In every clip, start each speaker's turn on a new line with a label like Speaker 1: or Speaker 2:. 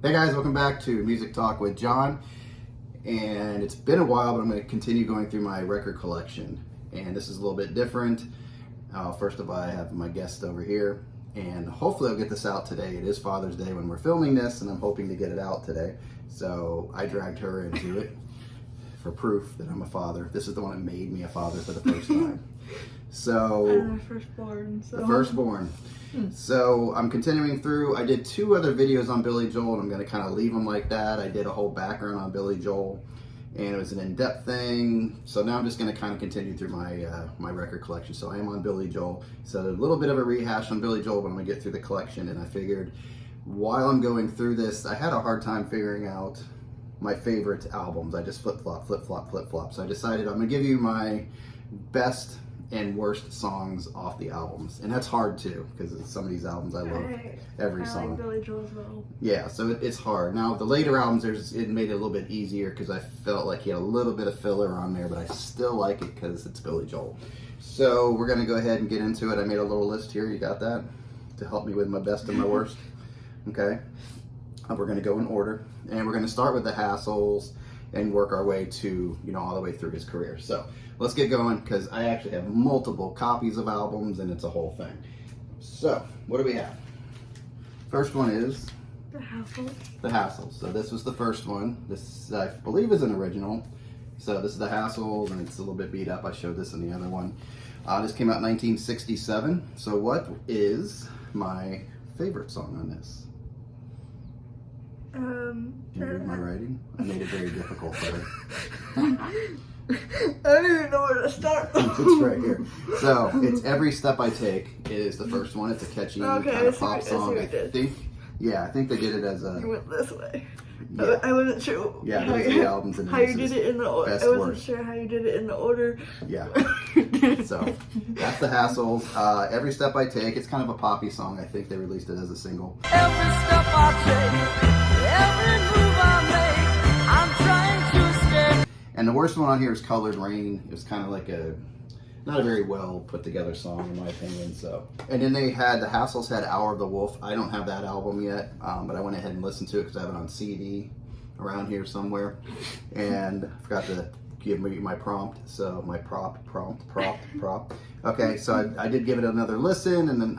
Speaker 1: Hey guys, welcome back to Music Talk with John. And it's been a while, but I'm going to continue going through my record collection. And this is a little bit different. First of all, I have my guest over here. And hopefully I'll get this out today. It is Father's Day when we're filming this, and I'm hoping to get it out today. So I dragged her into it for proof that I'm a father. This is the one that made me a father for the first time. So
Speaker 2: I'm the firstborn.
Speaker 1: The firstborn. So I'm continuing through. I did 2 other videos on Billy Joel, and I'm going to kind of leave them like that. I did a whole background on Billy Joel, and it was an in-depth thing. So now I'm just going to kind of continue through my my record collection. So I am on Billy Joel. So a little bit of a rehash on Billy Joel, but I'm going to get through the collection. And I figured while I'm going through this, I had a hard time figuring out my favorite albums. I just flip-flop, flip-flop, flip-flop. So I decided I'm going to give you my best and worst songs off the albums, and that's hard too because some of these albums I love every song.
Speaker 2: I like Billy Joel as well.
Speaker 1: Yeah, so it's hard. Now the later albums, it made it a little bit easier because I felt like he had a little bit of filler on there, but I still like it because it's Billy Joel. So we're gonna go ahead and get into it. I made a little list here. You got that to help me with my best and my worst. Okay, we're gonna go in order, and we're gonna start with the Hassles and work our way to, all the way through his career. So let's get going because I actually have multiple copies of albums and it's a whole thing. So what do we have? First one is
Speaker 2: The Hassles.
Speaker 1: The Hassles. So this was the first one. This I believe is an original. So this is The Hassles, and it's a little bit beat up. I showed this in the other one. This came out in 1967. So what is my favorite song on this? Do you read my writing? I made it very difficult for her.
Speaker 2: I don't even know where to start.
Speaker 1: It's right here. So it's Every Step I Take is the first one. It's a catchy kind of pop song. I think they did it as a.
Speaker 2: You went this way.
Speaker 1: Yeah.
Speaker 2: I wasn't sure.
Speaker 1: Yeah, those are the albums and
Speaker 2: how you did it in the order. I wasn't sure how you did it in the order.
Speaker 1: Yeah. So that's the Hassles. Every Step I Take. It's kind of a poppy song. I think they released it as a single.
Speaker 3: Every step I take, every move I make, I'm trying to stay.
Speaker 1: And the worst one on here is Colored Rain. It was kind of like not a very well put together song in my opinion. So, and then they had the Hassles had Hour of the Wolf. I don't have that album yet, but I went ahead and listened to it because I have it on CD around here somewhere, and I forgot to give me my prompt. So my prompt. Okay, so I did give it another listen, and then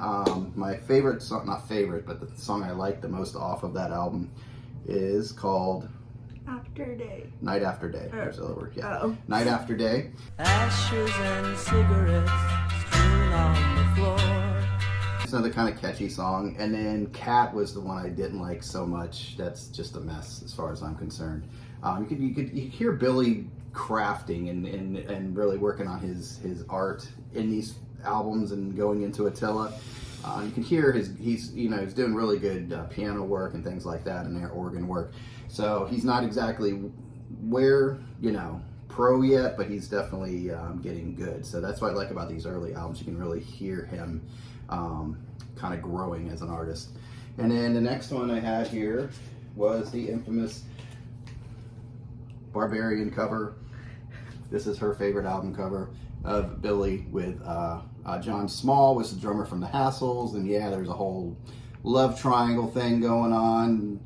Speaker 1: my favorite song, not favorite, but the song I like the most off of that album is called
Speaker 2: After Day.
Speaker 1: Night After Day. There's the other word. Yeah.
Speaker 2: Oh.
Speaker 1: Night After Day.
Speaker 3: Ashes and cigarettes strewn on the floor.
Speaker 1: It's another kind of catchy song. And then Cat was the one I didn't like so much. That's just a mess as far as I'm concerned. You could hear Billy crafting and really working on his art in these albums and going into Attila. You can hear he's doing really good piano work and things like that, and their organ work. So he's not exactly where pro yet, but he's definitely getting good. So that's what I like about these early albums. You can really hear him kind of growing as an artist. And then the next one I had here was the infamous Barbarian cover. This is her favorite album cover of Billy with John Small was the drummer from the Hassles, and yeah, there's a whole love triangle thing going on.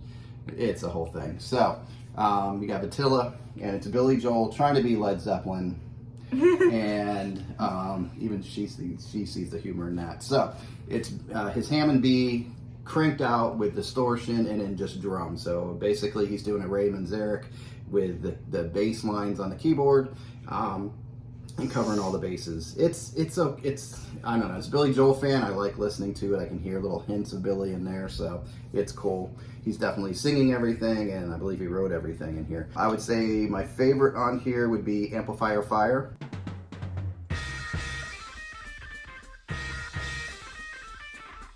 Speaker 1: It's a whole thing. So you got Attila, and it's Billy Joel trying to be Led Zeppelin, and even she sees the humor in that. So it's his Hammond B cranked out with distortion and then just drum. So basically he's doing a Ray Manzarek with the bass lines on the keyboard. And covering all the bases. It's I don't know, as a Billy Joel fan, I like listening to it. I can hear little hints of Billy in there, so it's cool. He's definitely singing everything, and I believe he wrote everything in here. I would say my favorite on here would be Amplifier Fire.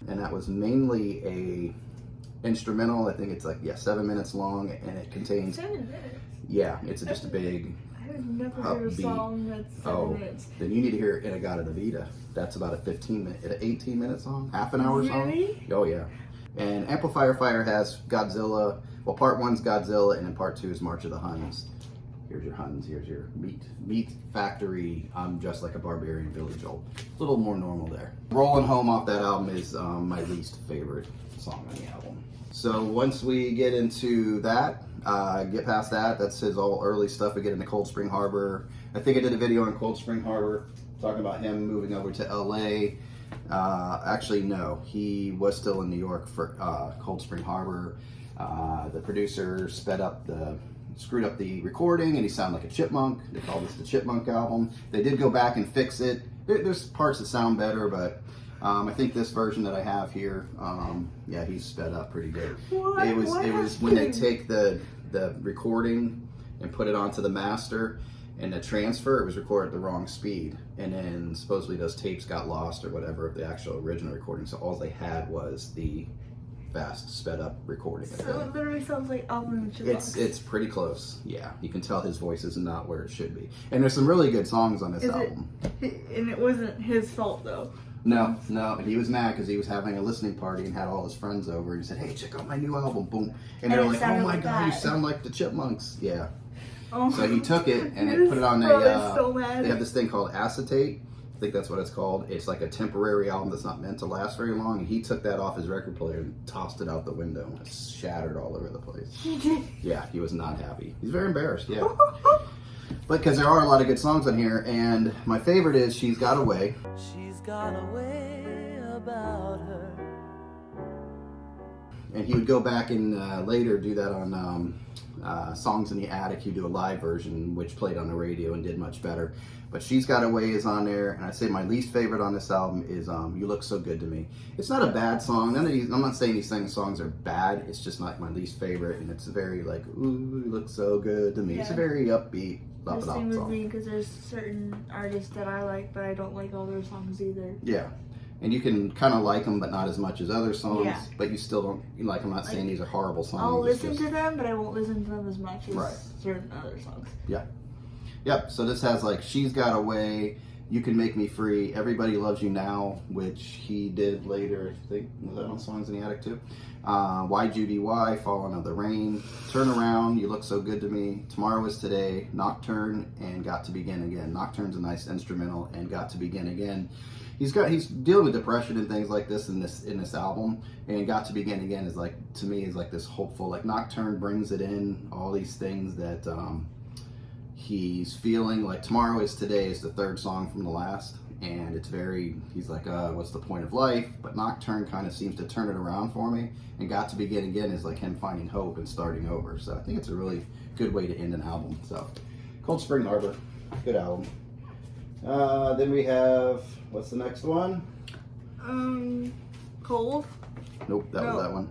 Speaker 1: And that was mainly a instrumental. I think it's 7 minutes long, and it contains
Speaker 2: 7 minutes.
Speaker 1: Yeah, it's just a big
Speaker 2: I've never heard a song that's 7 minutes.
Speaker 1: Then you need to hear Inagata Davida. That's about an 18-minute song, half an hour song.
Speaker 2: Really?
Speaker 1: Oh yeah. And Amplifier Fire has Godzilla. Well, part 1's Godzilla, and then part 2 is March of the Huns. Here's your Huns. Here's your meat factory. I'm Just Like a Barbarian, Billy Joel. A little more normal there. Rolling Home off that album is my least favorite song on the album. So once we get into that, get past that, that's his all early stuff. We get into Cold Spring Harbor. I think I did a video on Cold Spring Harbor talking about him moving over to LA. Actually, no, he was still in New York for Cold Spring Harbor. The producer screwed up the recording, and he sounded like a chipmunk. They called this the Chipmunk album. They did go back and fix it. There's parts that sound better, but I think this version that I have here, yeah, he's sped up pretty good.
Speaker 2: What?
Speaker 1: It was
Speaker 2: What
Speaker 1: when they
Speaker 2: happened?
Speaker 1: take the recording and put it onto the master, and the transfer, it was recorded at the wrong speed, and then supposedly those tapes got lost or whatever of the actual original recording. So all they had was the fast sped up recording.
Speaker 2: So it literally sounds like Alvin and
Speaker 1: It's pretty close. Yeah, you can tell his voice is not where it should be. And there's some really good songs on this album.
Speaker 2: And it wasn't his fault though.
Speaker 1: No, he was mad because he was having a listening party and had all his friends over, and he said, "Hey, check out my new album." Boom, and they're
Speaker 2: it
Speaker 1: like, "Oh
Speaker 2: sounded
Speaker 1: my
Speaker 2: like
Speaker 1: god, you
Speaker 2: that."
Speaker 1: sound like the Chipmunks." Yeah.
Speaker 2: Oh.
Speaker 1: So he took it and
Speaker 2: He
Speaker 1: they put it on
Speaker 2: was probably so mad.
Speaker 1: they have this thing called acetate. I think that's what it's called. It's like a temporary album that's not meant to last very long. And he took that off his record player and tossed it out the window. It shattered all over the place.
Speaker 2: He did.
Speaker 1: Yeah, he was not happy. He's very embarrassed, yeah. But because there are a lot of good songs on here, and my favorite is She's Got a Way.
Speaker 3: She's got a way about her.
Speaker 1: And he would go back and later do that on Songs in the Attic. He'd do a live version, which played on the radio and did much better. But She's Got a Way is on there, and I'd say my least favorite on this album is You Look So Good to Me. It's not a bad song. I'm not saying these songs are bad. It's just not my least favorite, and it's very like, ooh, you look so good to me. It's a very upbeat,
Speaker 2: The same with
Speaker 1: song.
Speaker 2: me because there's certain artists that I like, but I don't like all their songs either.
Speaker 1: Yeah. And you can kind of like them, but not as much as other songs.
Speaker 2: Yeah.
Speaker 1: But you still don't like. I'm not saying these are horrible songs.
Speaker 2: I'll
Speaker 1: It's
Speaker 2: listen
Speaker 1: just-
Speaker 2: to them, but I won't listen to them as much as
Speaker 1: Right.
Speaker 2: certain other songs.
Speaker 1: Yeah. Yep. So this has like She's Got a Way, You Can Make Me Free, Everybody Loves You Now, which he did later. I think was that on Songs in the Attic too. Why Judy Why, Falling of the Rain, Turn Around, You Look So Good to Me, Tomorrow Is Today, Nocturne, and Got to Begin Again. Nocturne's a nice instrumental, and Got to Begin Again. He's dealing with depression and things like this in this album, and Got to Begin Again is like, to me, is like this hopeful, like Nocturne brings it in, all these things that he's feeling. Like Tomorrow Is Today is the third song from the last, and it's very, he's like, what's the point of life? But Nocturne kind of seems to turn it around for me, and Got to Begin Again is like him finding hope and starting over. So I think it's a really good way to end an album. So Cold Spring Harbor, good album. Then we have, what's the next one?
Speaker 2: Cold.
Speaker 1: Nope, that
Speaker 2: No.
Speaker 1: was that one.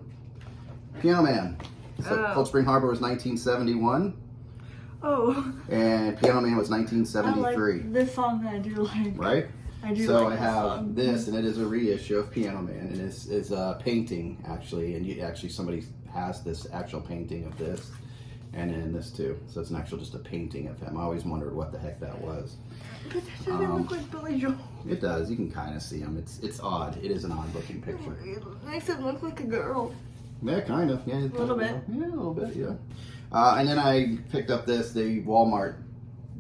Speaker 1: Piano Man. So
Speaker 2: Oh.
Speaker 1: Cold Spring Harbor was 1971,
Speaker 2: Oh.
Speaker 1: and Piano Man was
Speaker 2: I
Speaker 1: 1973.
Speaker 2: like this song. I do like.
Speaker 1: Right?
Speaker 2: I do
Speaker 1: So
Speaker 2: like
Speaker 1: I
Speaker 2: this
Speaker 1: have
Speaker 2: song.
Speaker 1: this, and it is a reissue of Piano Man, and it's a painting actually, and somebody has this actual painting of this, and then this too. So it's an actual just a painting of him. I always wondered what the heck that was.
Speaker 2: But that doesn't look like Billy Joel.
Speaker 1: It does. You can kind of see him. It's odd. It is an odd looking picture.
Speaker 2: It makes it look like a girl.
Speaker 1: Yeah, kind of. Yeah,
Speaker 2: A little bit.
Speaker 1: Yeah, a little bit. Yeah. And then I picked up this. The Walmart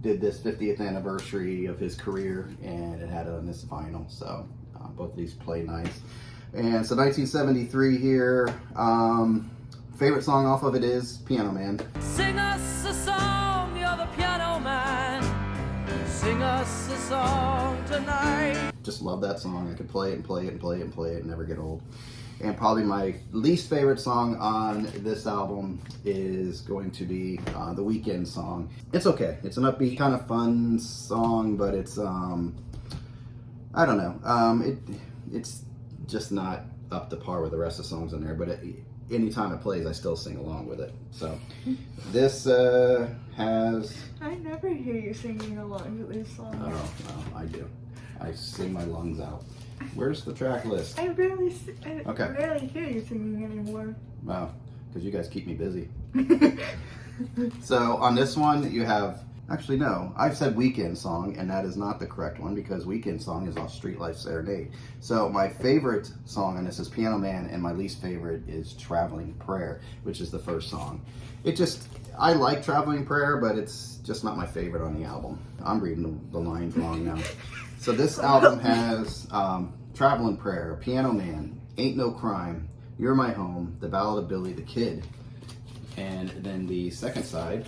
Speaker 1: did this 50th anniversary of his career, and it had it on this vinyl. So both of these play nice. And so 1973 here. Favorite song off of it is Piano Man.
Speaker 3: Sing us a song, you're the piano man. Sing us a song tonight.
Speaker 1: Just love that song. I could play it and play it and play it and play it and never get old. And probably my least favorite song on this album is going to be the Weeknd song. It's okay. It's an upbeat, kind of fun song, but it's I don't know. It's just not up to par with the rest of the songs in there. But anytime it plays, I still sing along with it. So this has.
Speaker 2: I never hear you singing along to these songs.
Speaker 1: Oh, I do. I sing my lungs out. Where's the track list?
Speaker 2: I rarely hear you singing anymore.
Speaker 1: Wow, because you guys keep me busy. So on this one, you have, actually no, I've said Weeknd song, and that is not the correct one because Weeknd song is off Street Life Serenade. So my favorite song on this is Piano Man, and my least favorite is Traveling Prayer, which is the first song. I like Traveling Prayer, but it's just not my favorite on the album. I'm reading the lines wrong now. So this album has Traveling Prayer, Piano Man, Ain't No Crime, You're My Home, The Ballad of Billy the Kid. And then the second side,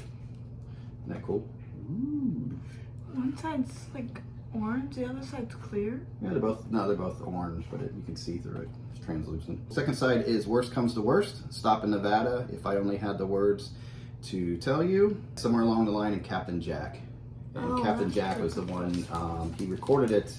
Speaker 1: isn't that cool? Ooh.
Speaker 2: One side's like orange, the other side's clear.
Speaker 1: Yeah, they're both orange, but you can see through it. It's translucent. Second side is Worst Comes to Worst, Stop in Nevada, If I Only Had the Words to Tell You, Somewhere Along the Line, and Captain Jack. And Captain Jack was the one, he recorded it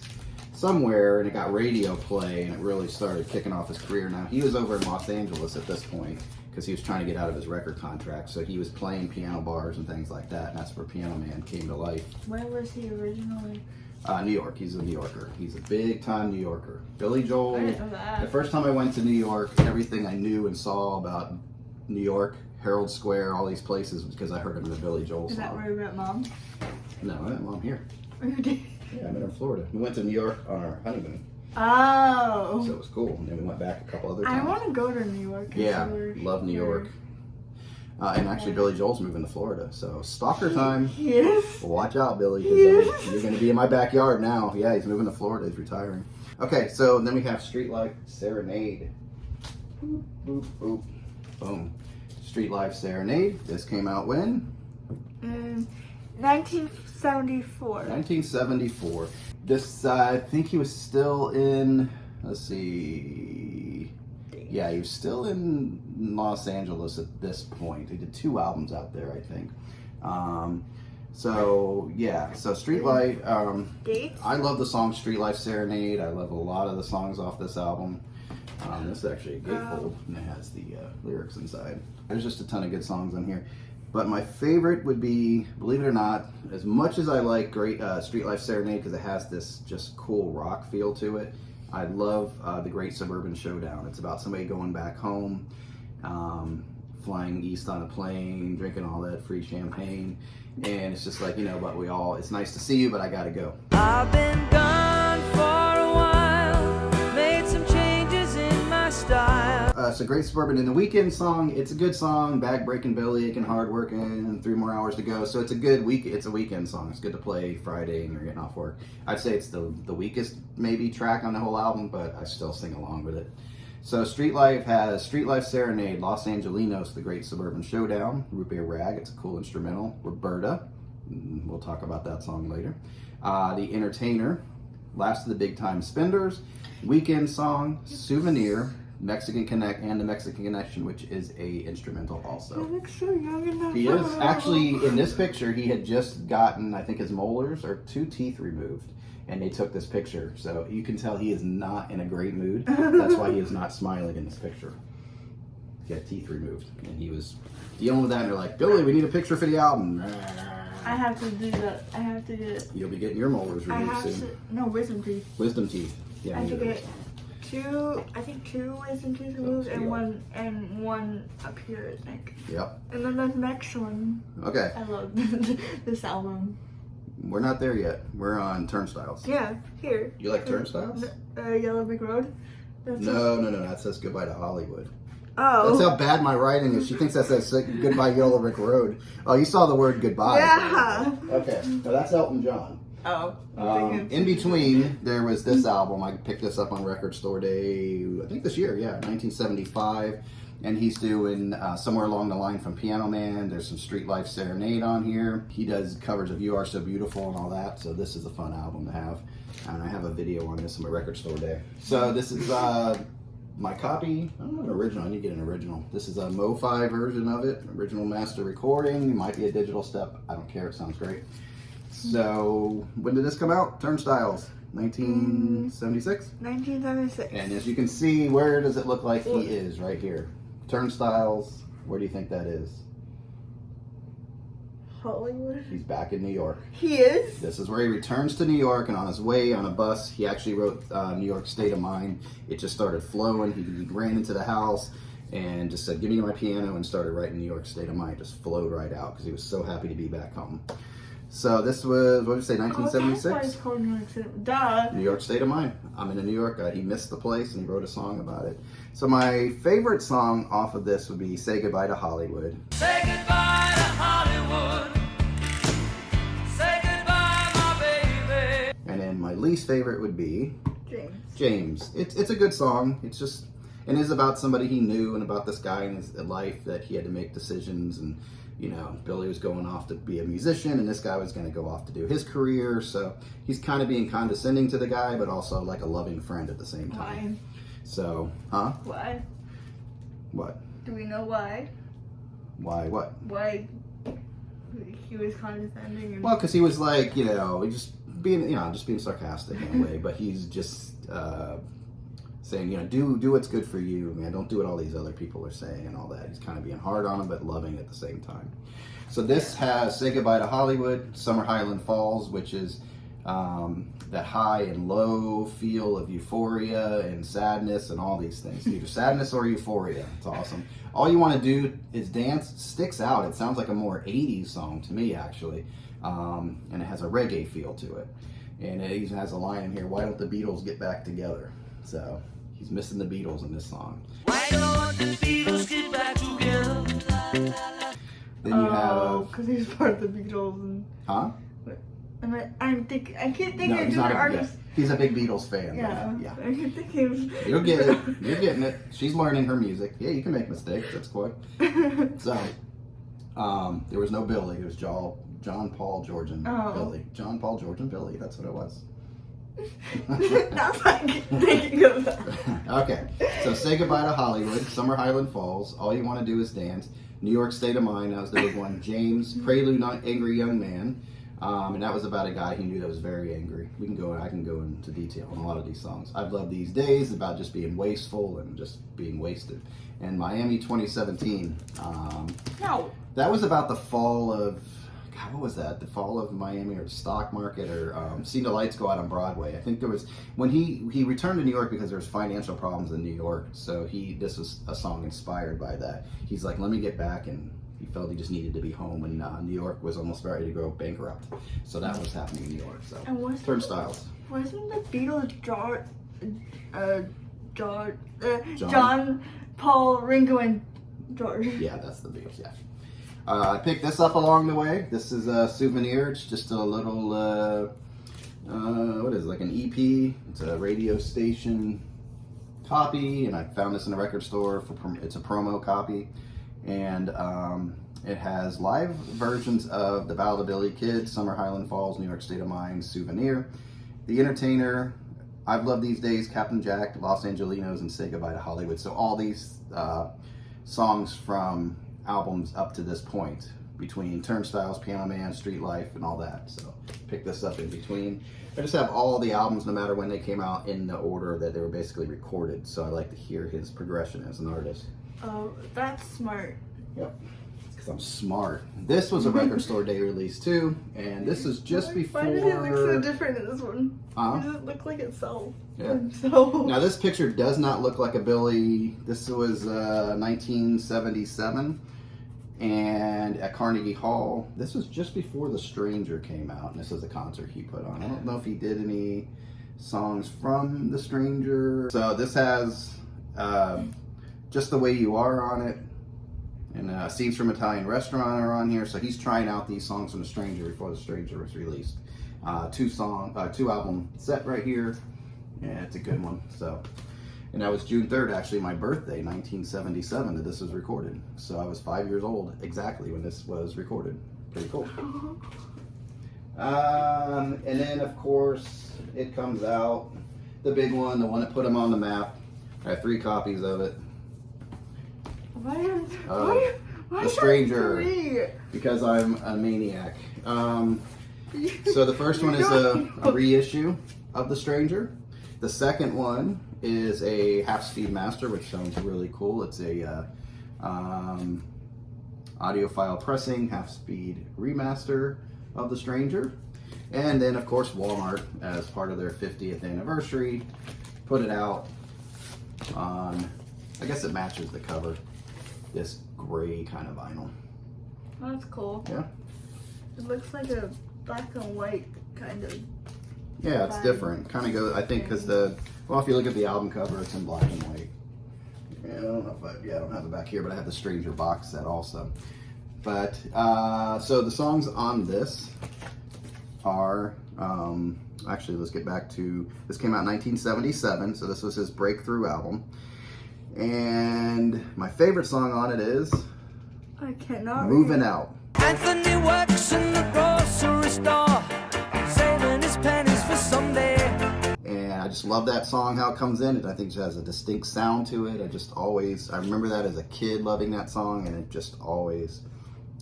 Speaker 1: somewhere and it got radio play and it really started kicking off his career. Now, he was over in Los Angeles at this point because he was trying to get out of his record contract. So he was playing piano bars and things like that, and that's where Piano Man came to life.
Speaker 2: Where was he originally?
Speaker 1: New York. He's a New Yorker. He's a big time New Yorker. Billy Joel.
Speaker 2: I didn't know that.
Speaker 1: The first time I went to New York, everything I knew and saw about New York, Herald Square, all these places, was because I heard him in the Billy Joel song.
Speaker 2: Is that where you met Mom?
Speaker 1: No, I met Mom here.
Speaker 2: Oh, you did?
Speaker 1: Yeah, I met her in Florida. We went to New York on our honeymoon,
Speaker 2: Oh.
Speaker 1: so it was cool. And then we went back a couple other
Speaker 2: I
Speaker 1: times.
Speaker 2: want to go to New York.
Speaker 1: Yeah, love New York. And actually, Billy Joel's moving to Florida, so stalker time.
Speaker 2: Yes.
Speaker 1: Watch out, Billy, 'cause,
Speaker 2: Yes.
Speaker 1: you're going to be in my backyard now. Yeah, he's moving to Florida. He's retiring. Okay, so then we have Street Life Serenade. Boop, boop, boop. Boom. Street Life Serenade. This came out when?
Speaker 2: 1974.
Speaker 1: 1974. This, I think he was still in, let's see. Yeah, he was still in Los Angeles at this point. He did 2 albums out there, I think. So Street Life.
Speaker 2: Dates?
Speaker 1: I love the song Street Life Serenade. I love a lot of the songs off this album. This is actually a gatefold, and it has the lyrics inside. There's just a ton of good songs on here. But my favorite would be, believe it or not, as much as I like Street Life Serenade because it has this just cool rock feel to it, I love The Great Suburban Showdown. It's about somebody going back home, flying east on a plane, drinking all that free champagne, and it's just like, but it's nice to see you, but I gotta go.
Speaker 3: I've been gone for a while, made some changes in my style.
Speaker 1: So Great Suburban in the Weekend song, it's a good song, back breaking Billy, aching hard working, 3 more hours to go. So it's a weekend song. It's good to play Friday and you're getting off work. I'd say it's the weakest maybe track on the whole album, but I still sing along with it. So Street Life has Street Life Serenade, Los Angelinos, The Great Suburban Showdown, Root Beer Rag, it's a cool instrumental, Roberta, we'll talk about that song later. The Entertainer, Last of the Big Time Spenders, Weekend Song, Souvenir, Mexican Connect, and The Mexican Connection, which is a instrumental also.
Speaker 2: He looks so young in that
Speaker 1: He is.
Speaker 2: photo.
Speaker 1: Actually, in this picture, he had just gotten, I think, his molars or 2 teeth removed, and they took this picture. So you can tell he is not in a great mood. That's why he is not smiling in this picture. He had teeth removed, and he was dealing with that, and they're like, Billy, we need a picture for the album.
Speaker 2: I have to do that. I have to get.
Speaker 1: You'll be getting your molars
Speaker 2: I
Speaker 1: removed
Speaker 2: have
Speaker 1: soon.
Speaker 2: to. No, wisdom teeth.
Speaker 1: Wisdom teeth. Yeah,
Speaker 2: I have to
Speaker 1: neither.
Speaker 2: get 2. I think 2 wisdom teeth removed
Speaker 1: so
Speaker 2: and
Speaker 1: you
Speaker 2: one up here. I think.
Speaker 1: Yep.
Speaker 2: And then the next one.
Speaker 1: Okay.
Speaker 2: I love this album.
Speaker 1: We're not there yet. We're on Turnstiles.
Speaker 2: Yeah, here.
Speaker 1: You like Turnstiles?
Speaker 2: Yellow Brick Road. That's
Speaker 1: No. That says Goodbye to Hollywood.
Speaker 2: Oh.
Speaker 1: That's how bad my writing is. She thinks that says Goodbye Yellow Brick Road. Oh, you saw the word goodbye.
Speaker 2: Yeah.
Speaker 1: Okay. Now that's Elton John.
Speaker 2: Oh.
Speaker 1: In between, there was this album. I picked this up on Record Store Day, I think this year, 1975. And he's doing Somewhere Along the Line from Piano Man. There's some Street Life Serenade on here. He does covers of You Are So Beautiful and all that. So this is a fun album to have. And I have a video on this on my Record Store Day. So this is my copy. I don't have an original. I need to get an original. This is a Mo-Fi version of it. Original master recording. It might be a digital step. I don't care. It sounds great. So when did this come out? Turnstiles. 1976?
Speaker 2: 1976.
Speaker 1: And as you can see, where does it look like he is? Right here. Turnstiles. Where do you think that is?
Speaker 2: Hollywood.
Speaker 1: He's back in New York.
Speaker 2: He is?
Speaker 1: This is where he returns to New York, and on his way on a bus, he actually wrote New York State of Mind. It just started flowing. He ran into the house and just said, give me my piano, and started writing New York State of Mind. Just flowed right out because he was so happy to be back home. So this was, what did you say, 1976?
Speaker 2: That's why it's called New York City. Duh.
Speaker 1: New York State of Mind. I'm in a New York guy. He missed the place and he wrote a song about it. So my favorite song off of this would be Say Goodbye to Hollywood.
Speaker 3: Say goodbye to Hollywood. Say goodbye, my baby.
Speaker 1: And then my least favorite would be
Speaker 2: James.
Speaker 1: James. It's a good song. It's just, and is about somebody he knew and about this guy in his life that he had to make decisions. And you know, Billy was going off to be a musician, and this guy was going to go off to do his career. So he's kind of being condescending to the guy, but also like a loving friend at the same time.
Speaker 2: Why?
Speaker 1: So,
Speaker 2: Why?
Speaker 1: What?
Speaker 2: Do we know why?
Speaker 1: Why? What?
Speaker 2: Why he was condescending? And...
Speaker 1: Well, because he was like, you know, just being sarcastic in a way, but he's just saying, you know, do what's good for you, man. Don't do what all these other people are saying and all that. He's kind of being hard on him, but loving at the same time. So this has Say Goodbye to Hollywood, Summer Highland Falls, which is that high and low feel of euphoria and sadness and all these things. Either sadness or euphoria. It's awesome. All you want to do is dance. Sticks out. It sounds like a more 80s song to me, actually. And it has a reggae feel to it. And it even has a line in here, why don't the Beatles get back together? So he's missing the Beatles in this song.
Speaker 3: Why don't the Beatles get back together?
Speaker 1: Then you have...
Speaker 2: because he's part of the Beatles. And...
Speaker 1: Huh?
Speaker 2: I can't think
Speaker 1: No,
Speaker 2: of
Speaker 1: he's
Speaker 2: different
Speaker 1: not.
Speaker 2: artists.
Speaker 1: He's a big Beatles fan.
Speaker 2: Yeah.
Speaker 1: Yeah.
Speaker 2: I can think of...
Speaker 1: You'll get it. You're getting it. She's learning her music. Yeah, you can make mistakes. That's cool. So, there was no Billy. It was John, Paul, George, and Billy. John, Paul, George, and Billy. That's what it was.
Speaker 2: That's like thinking of that.
Speaker 1: Okay. So, Say Goodbye to Hollywood, Summer Highland Falls, All You Want to Do Is Dance, New York State of Mind, that was the big one, James, Prelude on Angry Young Man. And that was about a guy he knew that was very angry. I can go into detail on a lot of these songs. I've Loved These Days, about just being wasteful and just being wasted. And Miami 2017.
Speaker 2: No.
Speaker 1: That was about the fall of, God, what was that? The fall of Miami, or the stock market, or Seen the Lights Go Out on Broadway. I think there was, when he returned to New York because there was financial problems in New York. So this was a song inspired by that. He's like, let me get back, and he felt he just needed to be home, and New York was almost ready to go bankrupt. So that was happening in New York. So
Speaker 2: And
Speaker 1: Turnstiles.
Speaker 2: Wasn't the Beatles John, Paul, Ringo, and George?
Speaker 1: Yeah, that's the Beatles. Yeah. I picked this up along the way. This is a souvenir. It's just a little, what is it, like an EP? It's a radio station copy, and I found this in a record store. It's a promo copy. And it has live versions of The Ballad of Billy Kid, Summer Highland Falls, New York State of Mind, Souvenir, The Entertainer, I've Loved These Days, Captain Jack, Los Angelinos, and Say Goodbye to Hollywood. So all these songs from albums up to this point, between Turnstiles, Piano Man, Street Life, and all that. So pick this up in between. I just have all the albums, no matter when they came out, in the order that they were basically recorded. So I like to hear his progression as an artist.
Speaker 2: Oh, that's smart.
Speaker 1: Yep, because I'm smart. This was a record store day release too, and this is just before.
Speaker 2: Why does it look so different in this one?
Speaker 1: Huh?
Speaker 2: Why does it look like itself?
Speaker 1: Yeah.
Speaker 2: So...
Speaker 1: Now this picture does not look like a Billy. This was 1977, and at Carnegie Hall. This was just before The Stranger came out, and this is a concert he put on. I don't know if he did any songs from The Stranger. So this has Just the Way You Are on it. And Scenes from Italian Restaurant are on here. So he's trying out these songs from The Stranger before The Stranger was released. Two album set right here. Yeah, it's a good one. So, and that was June 3rd, actually my birthday, 1977, that this was recorded. So I was 5 years old exactly when this was recorded. Pretty cool. And then of course it comes out, the big one, the one that put him on the map. I have 3 copies of it.
Speaker 2: Why
Speaker 1: The Stranger,
Speaker 2: 3?
Speaker 1: because I'm a maniac. So the first one is a reissue of The Stranger. The second one is a half-speed master, which sounds really cool. It's a audiophile pressing, half-speed remaster of The Stranger. And then, of course, Walmart, as part of their 50th anniversary, put it out on, I guess it matches the cover, this gray kind of vinyl.
Speaker 2: Oh, that's cool.
Speaker 1: Yeah.
Speaker 2: It looks like a black and white kind of.
Speaker 1: Yeah, it's different. Kind of goes, I think, because if you look at the album cover, it's in black and white. Yeah, I don't know if I don't have it back here, but I have the Stranger box set also. But, so the songs on this are, actually, let's get back to, this came out in 1977, so this was his breakthrough album. And my favorite song on it is
Speaker 2: I cannot.
Speaker 1: Moving Out.
Speaker 3: Anthony works in the grocery store, saving his pennies for someday.
Speaker 1: And I just love that song, how it comes in. I think it has a distinct sound to it. I remember that as a kid loving that song, and it just always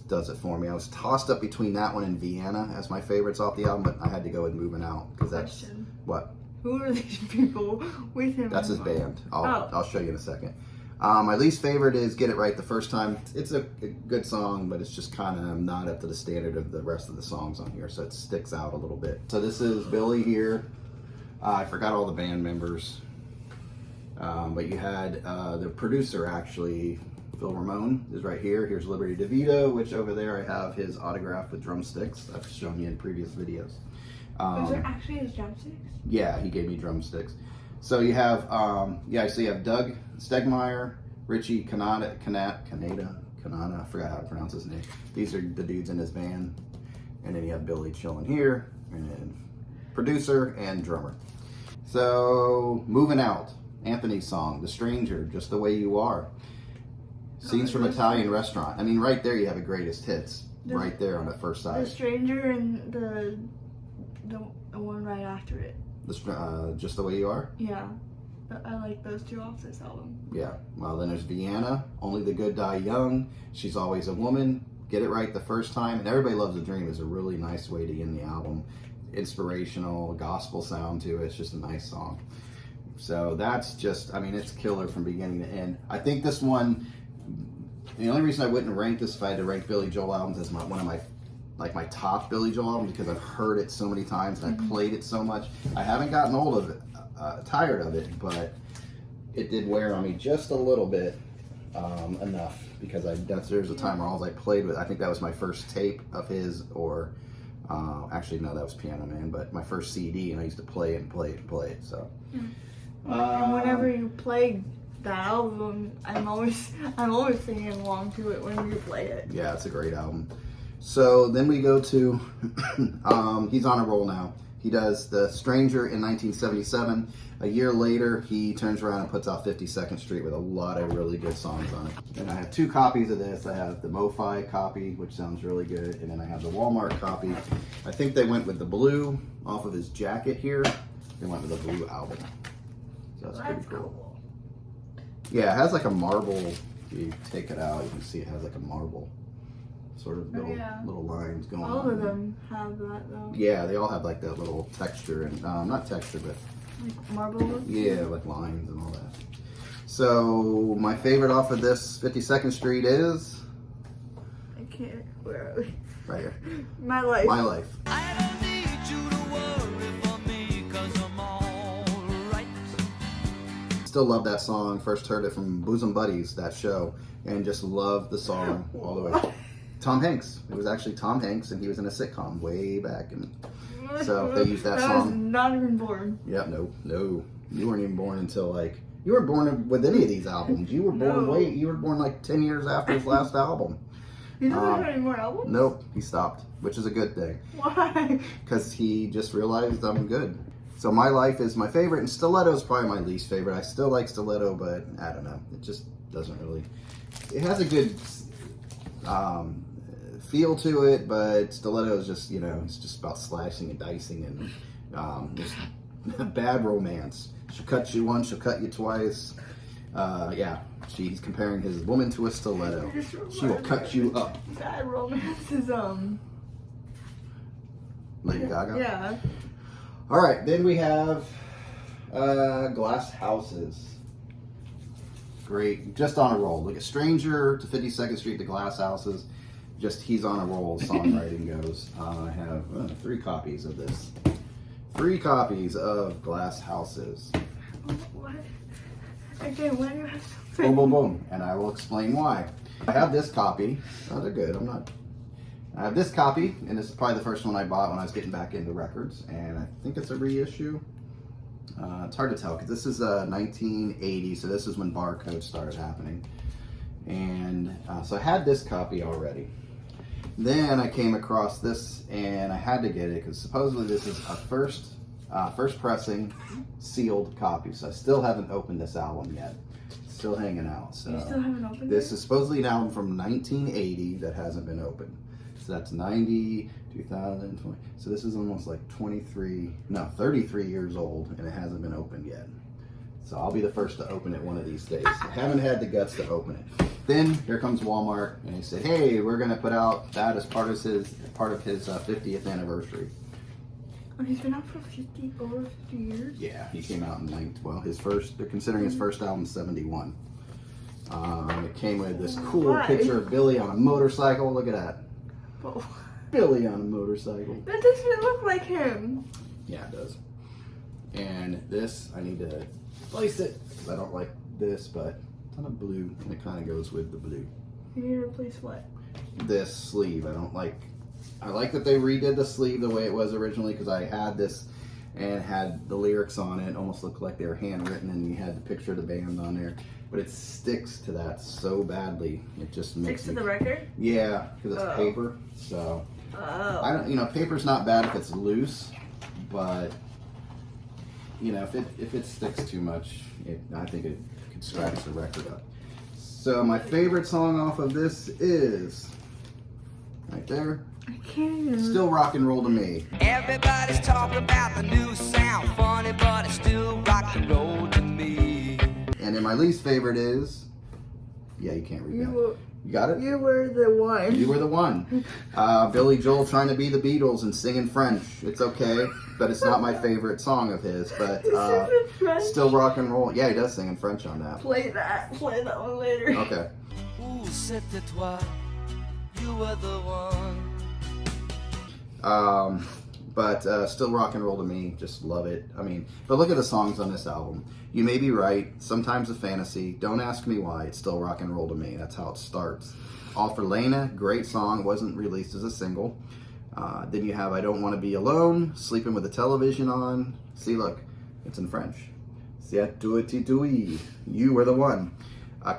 Speaker 1: does it for me. I was tossed up between that one and Vienna as my favorites off the album, but I had to go with Moving Out because that's
Speaker 2: Question.
Speaker 1: what?
Speaker 2: Who are these people with him?
Speaker 1: That's his band.
Speaker 2: Oh.
Speaker 1: I'll show you in a second. My least favorite is Get It Right the First Time. It's a good song, but it's just kind of not up to the standard of the rest of the songs on here, so it sticks out a little bit. So this is Billy here. I forgot all the band members, but you had the producer, actually, Phil Ramone is right here. Here's Liberty DeVito, which over there I have his autograph with drumsticks. I've shown you in previous videos.
Speaker 2: Is there actually his drumsticks?
Speaker 1: Yeah, he gave me drumsticks. So you have, so you have Doug Stegmeyer, Richie Kanada, I forgot how to pronounce his name. These are the dudes in his band. And then you have Billy chilling here, and then producer and drummer. So, Moving Out, Anthony's song, The Stranger, Just the Way You Are. Scenes from Italian Restaurant. I mean, right there you have a greatest hits, right there on the first side.
Speaker 2: The Stranger and the one right after it.
Speaker 1: Just the Way You Are?
Speaker 2: Yeah. I like those two off this album.
Speaker 1: Yeah. Well, then there's Vienna, Only the Good Die Young, She's Always a Woman, Get It Right the First Time, and Everybody Loves a Dream is a really nice way to end the album. Inspirational, gospel sound to it. It's just a nice song. So that's just, I mean, it's killer from beginning to end. I think this one, the only reason I wouldn't rank this if I had to rank Billy Joel albums as one of my top Billy Joel albums, because I've heard it so many times and I played it so much. I haven't gotten old of it, tired of it, but it did wear on me just a little bit, enough, because there's a time where all I played with, I think that was my first tape of his, or actually no, that was Piano Man, but my first CD, and I used to play it and play it and play it. So
Speaker 2: and whenever you play that album, I'm always singing along to it when you play it.
Speaker 1: Yeah, it's a great album. So then we go to, he's on a roll now. He does The Stranger in 1977. A year later, he turns around and puts out 52nd Street with a lot of really good songs on it. And I have two copies of this. I have the MoFi copy, which sounds really good, and then I have the Walmart copy. I think they went with the blue off of his jacket here. They went with the blue album. So that's pretty cool. Yeah, it has like a marble. If you take it out, you can see it has like a marble. Sort of little lines going on.
Speaker 2: All of them have that though.
Speaker 1: Yeah, they all have like that little texture and not texture, but
Speaker 2: like marble.
Speaker 1: Yeah, like lines and all that. So my favorite off of this 52nd Street is.
Speaker 2: I can't. Where are we?
Speaker 1: Right here.
Speaker 2: My Life.
Speaker 1: My Life.
Speaker 3: I don't need you to worry for me, 'cause I'm all right.
Speaker 1: Still love that song. First heard it from Bosom Buddies, that show, and just love the song all the way. Tom Hanks. It was actually Tom Hanks, and he was in a sitcom way back, and so they used that song.
Speaker 2: I was not even born.
Speaker 1: Yeah, no, you weren't even born until you weren't born with any of these albums. You were born you were born like 10 years after his last album.
Speaker 2: He doesn't have any more albums?
Speaker 1: Nope, he stopped, which is a good thing.
Speaker 2: Why?
Speaker 1: Because he just realized I'm good. So My Life is my favorite, and Stiletto is probably my least favorite. I still like Stiletto, but I don't know. It just doesn't really. It has a good feel to it, but Stiletto is just, it's just about slashing and dicing and just bad romance. She'll cut you once, she'll cut you twice. Yeah, she's comparing his woman to a stiletto. She will cut you up.
Speaker 2: Bad romance is
Speaker 1: Lady Gaga?
Speaker 2: Yeah.
Speaker 1: All right, then we have Glass Houses. Great, just on a roll. Like A Stranger to 52nd Street to Glass Houses. Just he's on a roll as songwriting goes. I have 3 copies of this. 3 copies of Glass Houses.
Speaker 2: What? Okay, why do you have so
Speaker 1: Boom, boom, boom. And I will explain why. I have this copy. Oh, they're good. I have this copy, and this is probably the first one I bought when I was getting back into records. And I think it's a reissue. It's hard to tell because this is 1980, so this is when barcodes started happening. And so I had this copy already. Then I came across this, and I had to get it because supposedly this is a first pressing sealed copy. So I still haven't opened this album yet. still hanging out. So
Speaker 2: You still haven't opened
Speaker 1: this
Speaker 2: it?
Speaker 1: is supposedly an album from 1980 that hasn't been opened. So that's 90, 2020. So this is almost like 33 years old, and it hasn't been opened yet. So I'll be the first to open it one of these days. I haven't had the guts to open it. Then here comes Walmart, and they said, "Hey, we're gonna put out that as part of his 50th anniversary."
Speaker 2: Oh, he's been out for over 50 years?
Speaker 1: Yeah, he came out in they're considering his first album 71. It came with this cool
Speaker 2: Why?
Speaker 1: picture of Billy on a motorcycle. Look at that.
Speaker 2: Oh,
Speaker 1: Billy on a motorcycle.
Speaker 2: that doesn't look like him.
Speaker 1: Yeah, it does. And this, I need to place it because I don't like this, but it's on a blue, and it kind of goes with the blue.
Speaker 2: You need to replace what?
Speaker 1: This sleeve, I like that they redid the sleeve the way it was originally, because I had this and had the lyrics on it. Almost looked like they were handwritten, and you had the picture of the band on there. But it sticks to that so badly. It just makes
Speaker 2: Sticks to the record?
Speaker 1: Yeah, because it's paper. So
Speaker 2: Oh.
Speaker 1: I don't. Paper's not bad if it's loose, but if it sticks too much, I think it could scratch the record up. So my favorite song off of this is right there.
Speaker 2: I can't even.
Speaker 1: Still rock and roll to me.
Speaker 3: Everybody's talking about the new sound, funny, but it's still rock and roll to me.
Speaker 1: And then my least favorite is, yeah, you can't read that. You got it?
Speaker 2: You were the one.
Speaker 1: You were the one. Billy Joel trying to be the Beatles and singing French. It's okay, but it's not my favorite song of his. But
Speaker 2: He sings in French.
Speaker 1: still rock and roll. Yeah, he does sing in French on that.
Speaker 2: Play that one later.
Speaker 1: Okay.
Speaker 3: Ooh, c'était toi, you were the one.
Speaker 1: But still rock and roll to me. Just love it. But look at the songs on this album. You May Be Right, Sometimes a Fantasy, Don't Ask Me Why, it's still rock and roll to me. That's how it starts. All for Lena, great song, wasn't released as a single. Then you have I Don't Want to Be Alone, Sleeping with the Television On. See, look, it's in French. C'est toi, you were the one.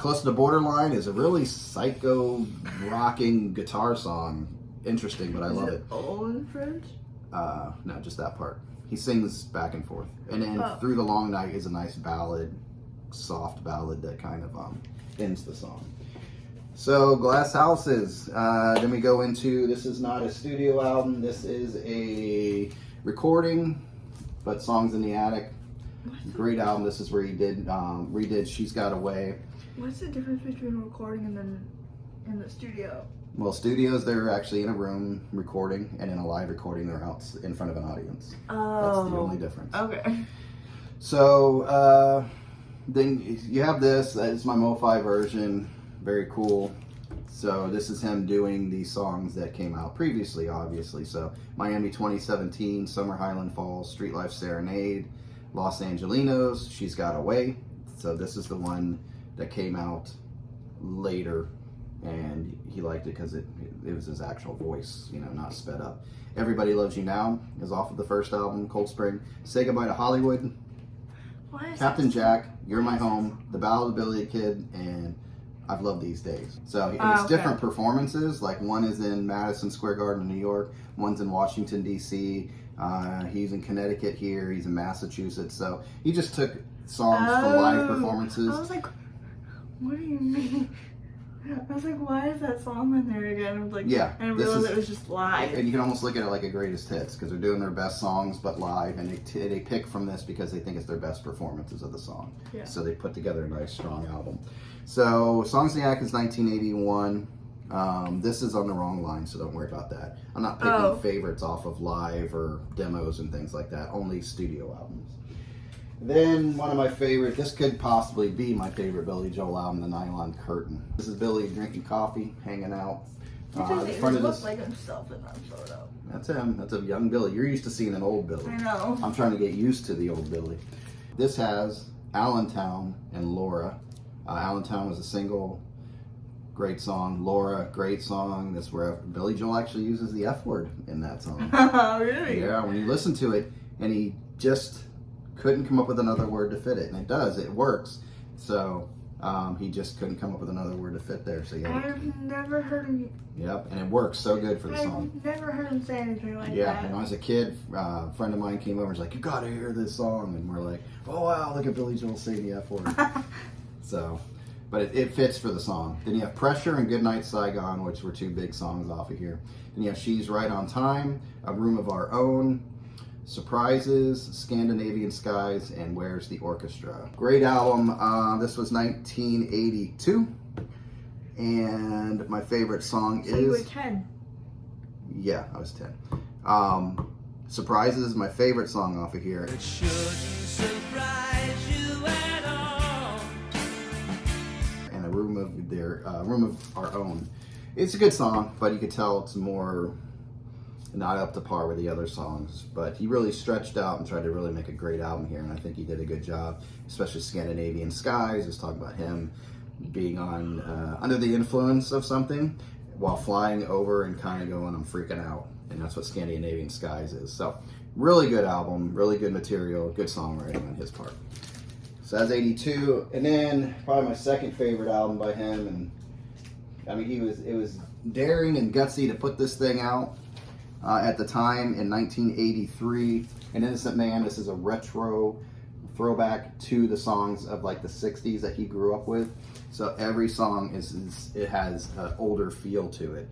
Speaker 1: Close to the Borderline is a really psycho rocking guitar song. Interesting, but I love it.
Speaker 2: All in French?
Speaker 1: No, just that part. He sings back and forth. And then Through the Long Night is a nice ballad, soft ballad that kind of ends the song. So, Glass Houses. Then we go into, this is not a studio album, this is a recording, but Songs in the Attic. Great album. This is where he redid She's Got Away.
Speaker 2: What's the difference between recording and then in the studio?
Speaker 1: Well, studios, they're actually in a room recording, and in a live recording, they're out in front of an audience.
Speaker 2: Oh.
Speaker 1: That's the only difference.
Speaker 2: Okay.
Speaker 1: So, then you have this. It's my MoFi version. Very cool. So, this is him doing these songs that came out previously, obviously. So, Miami 2017, Summer Highland Falls, Street Life Serenade, Los Angelinos, She's Got Away. So, this is the one that came out later. And he liked it because it was his actual voice, not sped up. Everybody Loves You Now is off of the first album, Cold Spring. Say Goodbye to Hollywood, Captain Jack, You're My Home, The Ballad of Billy the Kid, and I've Loved These Days. So it's different performances. Like one is in Madison Square Garden, New York. One's in Washington, D.C. He's in Connecticut here. He's in Massachusetts. So he just took songs from live performances.
Speaker 2: I was like, what do you mean? I was like, why is that song in there again? I was like,
Speaker 1: yeah,
Speaker 2: and I realized it was just live.
Speaker 1: And you can almost look at it like a greatest hits because they're doing their best songs but live, and they pick from this because they think it's their best performances of the song.
Speaker 2: Yeah.
Speaker 1: So they put together a nice, strong album. So Songs in the Attic is 1981. This is on the wrong line, so don't worry about that. I'm not picking favorites off of live or demos and things like that. Only studio albums. Then one of my favorite, this could possibly be my favorite Billy Joel album, The Nylon Curtain. This is Billy drinking coffee, hanging out.
Speaker 2: He doesn't even look like himself in that photo.
Speaker 1: That's him. That's a young Billy. You're used to seeing an old Billy.
Speaker 2: I know.
Speaker 1: I'm trying to get used to the old Billy. This has Allentown and Laura. Allentown was a single. Great song. Laura, great song. That's where Billy Joel actually uses the F word in that song.
Speaker 2: Really?
Speaker 1: Yeah, when you listen to it, and he just couldn't come up with another word to fit it, and it does. It works. So he just couldn't come up with another word to fit there. So yeah.
Speaker 2: I've never heard him.
Speaker 1: Yep, and it works so good for the song.
Speaker 2: I've never heard him say anything like
Speaker 1: Yeah,
Speaker 2: that.
Speaker 1: when I was a kid, a friend of mine came over and was like, "You gotta hear this song," and we're like, "Oh wow, look at Billy Joel say the F word." So but it fits for the song. Then you have Pressure and Goodnight Saigon, which were two big songs off of here. Then you have She's Right on Time, A Room of Our Own, Surprises, Scandinavian Skies, and Where's the Orchestra. Great album. This was 1982, and my favorite song
Speaker 2: So you were
Speaker 1: is...
Speaker 2: 10.
Speaker 1: Yeah, I was 10. Surprises is my favorite song off of here.
Speaker 3: It shouldn't surprise you at all.
Speaker 1: And A Room of Our Own. It's a good song, but you could tell it's more not up to par with the other songs. But he really stretched out and tried to really make a great album here, and I think he did a good job. Especially Scandinavian Skies, just talking about him being on under the influence of something while flying over and kind of going, I'm freaking out. And that's what Scandinavian Skies is. So, really good album, really good material, good songwriting on his part. So that's 82. And then probably my second favorite album by him, and I mean it was daring and gutsy to put this thing out at the time in 1983. An Innocent Man. This is a retro throwback to the songs of like the 60s that he grew up with. So every song it has an older feel to it.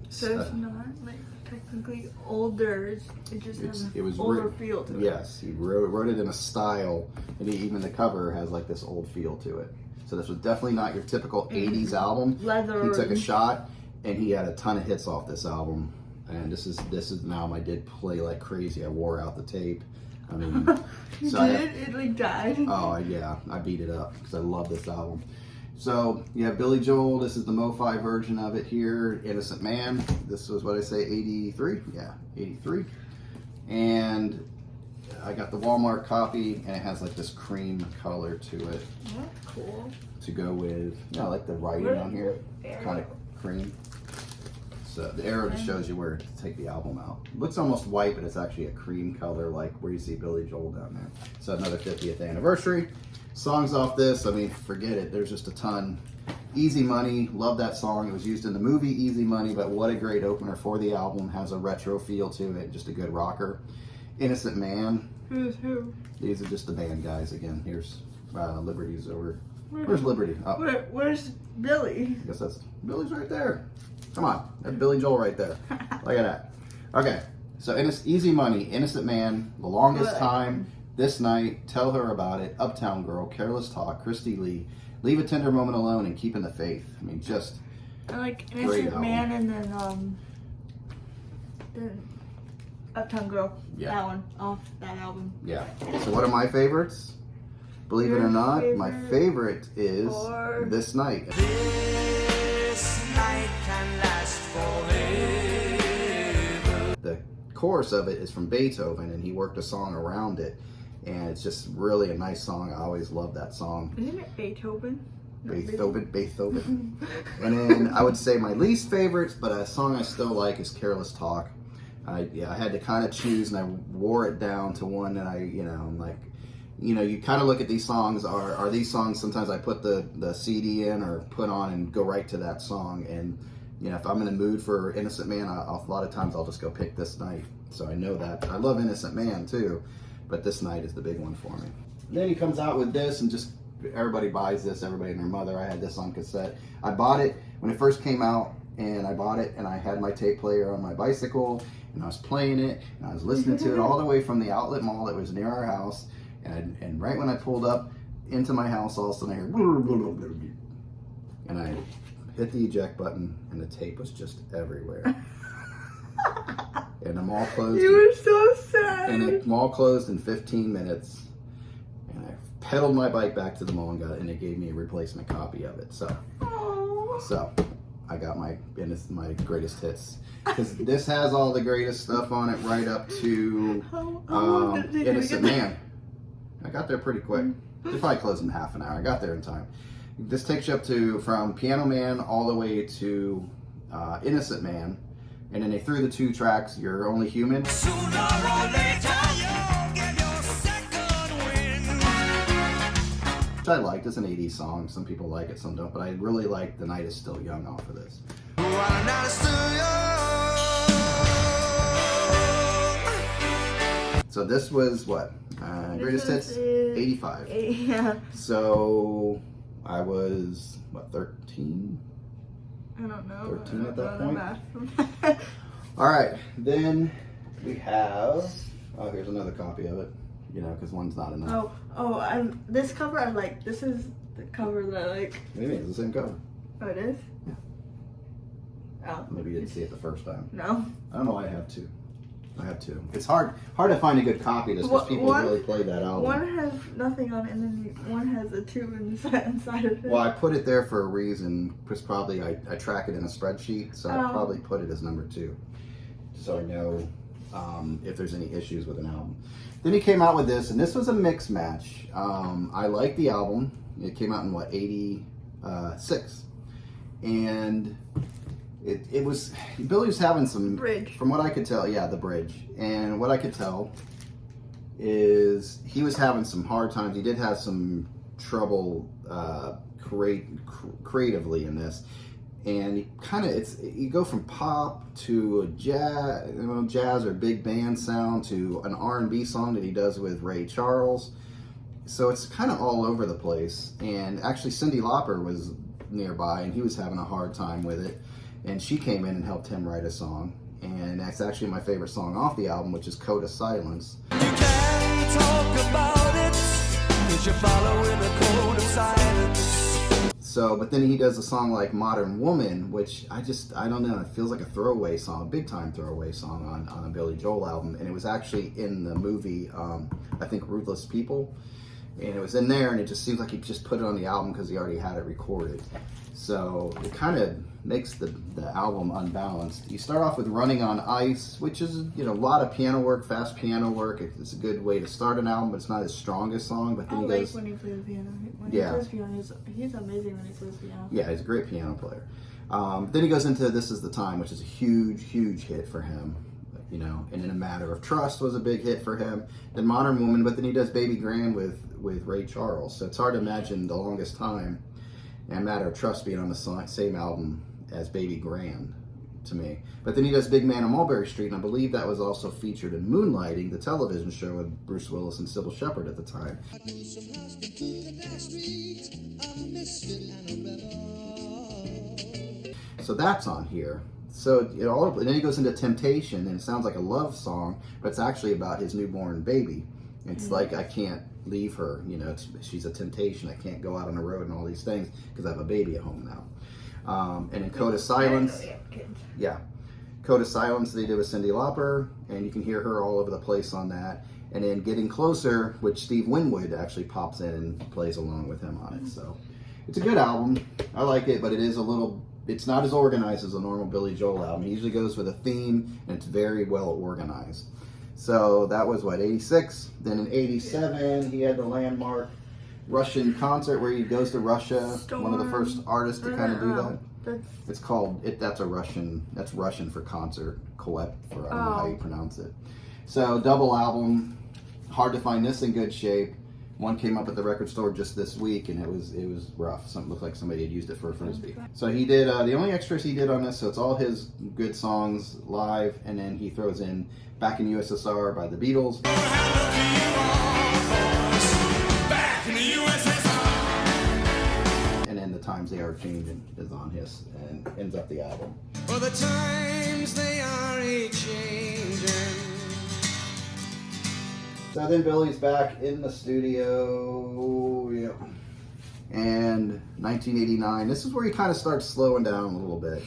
Speaker 2: So it's not like technically older. It just has an older feel to it.
Speaker 1: Yes, he wrote it in a style, and even the cover has like this old feel to it. So this was definitely not your typical 80s album.
Speaker 2: Leather.
Speaker 1: He took a shot, and he had a ton of hits off this album. And this is an album I did play like crazy. I wore out the tape. I mean,
Speaker 2: It like died.
Speaker 1: Oh yeah, I beat it up because I love this album. So you have Billy Joel. This is the Mo-Fi version of it here. Innocent Man. This was what I say, 83. Yeah, 83. And I got the Walmart copy, and it has like this cream color to it.
Speaker 2: That's cool.
Speaker 1: To go with, I like the writing on here, kind of cream. So the arrow just shows you where to take the album out. It looks almost white, but it's actually a cream color, like where you see Billy Joel down there. So another 50th anniversary. Songs off this, I mean, forget it. There's just a ton. Easy Money, love that song. It was used in the movie Easy Money, but what a great opener for the album. Has a retro feel to it, just a good rocker. Innocent Man.
Speaker 2: Who's who?
Speaker 1: These are just the band guys again. Here's Liberty's over. Where's Liberty? Oh.
Speaker 2: Where's Billy?
Speaker 1: I guess that's Billy's right there. Come on, that's Billy Joel right there. Look at that. Okay, so Easy Money, Innocent Man, The Longest Time, This Night, Tell Her About It, Uptown Girl, Careless Talk, Christy Lee, Leave a Tender Moment Alone, and Keeping the Faith. I mean, just
Speaker 2: I like
Speaker 1: great
Speaker 2: Innocent Man, and then Uptown Girl.
Speaker 1: Yeah.
Speaker 2: That one off that album.
Speaker 1: Yeah. So what are my favorites? Believe it or not, my favorite is This Night.
Speaker 3: This night can last forever.
Speaker 1: The chorus of it is from Beethoven, and he worked a song around it, and it's just really a nice song. I always love that song.
Speaker 2: Isn't it Beethoven?
Speaker 1: Beethoven. And then I would say my least favorites, but a song I still like is Careless Talk. I had to kind of choose, and I wore it down to one that I'm like, you kind of look at these songs, are these songs, sometimes I put the CD in or put on and go right to that song. And, if I'm in a mood for Innocent Man, a lot of times I'll just go pick This Night. So I know that. I love Innocent Man too, but This Night is the big one for me. And then he comes out with this, and just everybody buys this, everybody and their mother. I had this on cassette. I bought it when it first came out, and I bought it, and I had my tape player on my bicycle, and I was playing it, and I was listening to it all the way from the outlet mall that was near our house. And right when I pulled up into my house, all of a sudden I heard, and I hit the eject button, and the tape was just everywhere. And the mall closed.
Speaker 2: You were so sad.
Speaker 1: And the mall closed in 15 minutes. And I pedaled my bike back to the mall and got it, and it gave me a replacement copy of it. So I got my greatest hits. Because this has all the greatest stuff on it right up to Innocent Man. I got there pretty quick. They probably closed in half an hour. I got there in time. This takes you up to from Piano Man all the way to Innocent Man, and then they threw the 2 tracks. You're Only Human.
Speaker 3: Sooner or later, you'll get your second wind.
Speaker 1: Which I liked. It's an 80s song. Some people like it, some don't. But I really like The Night Is Still Young off of this.
Speaker 3: While not still young.
Speaker 1: So this was what? Greatest Hits 85.
Speaker 2: Yeah.
Speaker 1: So I was, what, 13?
Speaker 2: I don't know.
Speaker 1: 13 at that point?
Speaker 2: point.
Speaker 1: All right, then we have, oh, here's another copy of it, you know, because one's not enough.
Speaker 2: This cover I like. This is the cover that I like.
Speaker 1: What do you mean? It's the same cover.
Speaker 2: Oh, it is?
Speaker 1: Yeah.
Speaker 2: Oh.
Speaker 1: Maybe you didn't see it the first time.
Speaker 2: No.
Speaker 1: I don't know why I have two. I have two. It's hard to find a good copy just because people really play that album.
Speaker 2: One has nothing on it, and then one has a tube inside of it.
Speaker 1: Well, I put it there for a reason, because probably I track it in a spreadsheet, so I probably put it as number 2, so I know if there's any issues with an album. Then he came out with this, and this was a mix match. I like the album. It came out in, what, 86? And it was, Billy was having some,
Speaker 2: bridge.
Speaker 1: From what I could tell, yeah, the bridge. And what I could tell is he was having some hard times. He did have some trouble creatively in this. And you go from pop to a jazz or big band sound to an R&B song that he does with Ray Charles. So it's kind of all over the place. And actually Cyndi Lauper was nearby, and he was having a hard time with it. And she came in and helped him write a song. And that's actually my favorite song off the album, which is Code of Silence.
Speaker 3: You can talk about it, 'cause you're following a code of silence.
Speaker 1: So, but then he does a song like Modern Woman, which I don't know, it feels like a throwaway song, a big time throwaway song on a Billy Joel album. And it was actually in the movie, I think Ruthless People. And it was in there, and it just seems like he just put it on the album because he already had it recorded. So it kind of makes the album unbalanced. You start off with Running on Ice, which is, you know, a lot of piano work, fast piano work. It's a good way to start an album, but it's not his strongest song. But then
Speaker 2: I like when he plays piano. When he plays piano, he's amazing when he plays piano.
Speaker 1: Yeah, he's a great piano player. Then he goes into This Is the Time, which is a huge, huge hit for him. You know, and In a Matter of Trust was a big hit for him. Then Modern Woman, but then he does Baby Grand with Ray Charles. So it's hard to imagine The Longest Time and Matter of Trust being on the same album as Baby Grand to me. But then he does Big Man on Mulberry Street, and I believe that was also featured in Moonlighting, the television show with Bruce Willis and Sybil Shepherd at the time. So that's on here. So and then he goes into Temptation, and it sounds like a love song, but it's actually about his newborn baby. It's like, I can't leave her, you know, she's a temptation. I can't go out on the road and all these things because I have a baby at home now. And in Code of Silence, Code of Silence they did with Cyndi Lauper, and you can hear her all over the place on that. And then Getting Closer, which Steve Winwood actually pops in and plays along with him on it. So it's a good album. I like it, but it's not as organized as a normal Billy Joel album. He usually goes with a theme, and it's very well organized. So that was, what, 86? Then in 87, he had the landmark Russian concert where he goes to Russia. One of the first artists to kind of do that. It's called, that's Russian for concert. Koep, I don't know how you pronounce it. So double album, hard to find this in good shape. One came up at the record store just this week, and it was rough. Something looked like somebody had used it for a frisbee. So he did the only extras he did on this. So it's all his good songs live, and then he throws in Back in USSR by the Beatles.
Speaker 3: Back in the USSR.
Speaker 1: And then The Times They Are Changing is on his, and ends up the album.
Speaker 3: For the times they are a-changing.
Speaker 1: So then Billy's back in the studio, and 1989. This is where he kind of starts slowing down a little bit,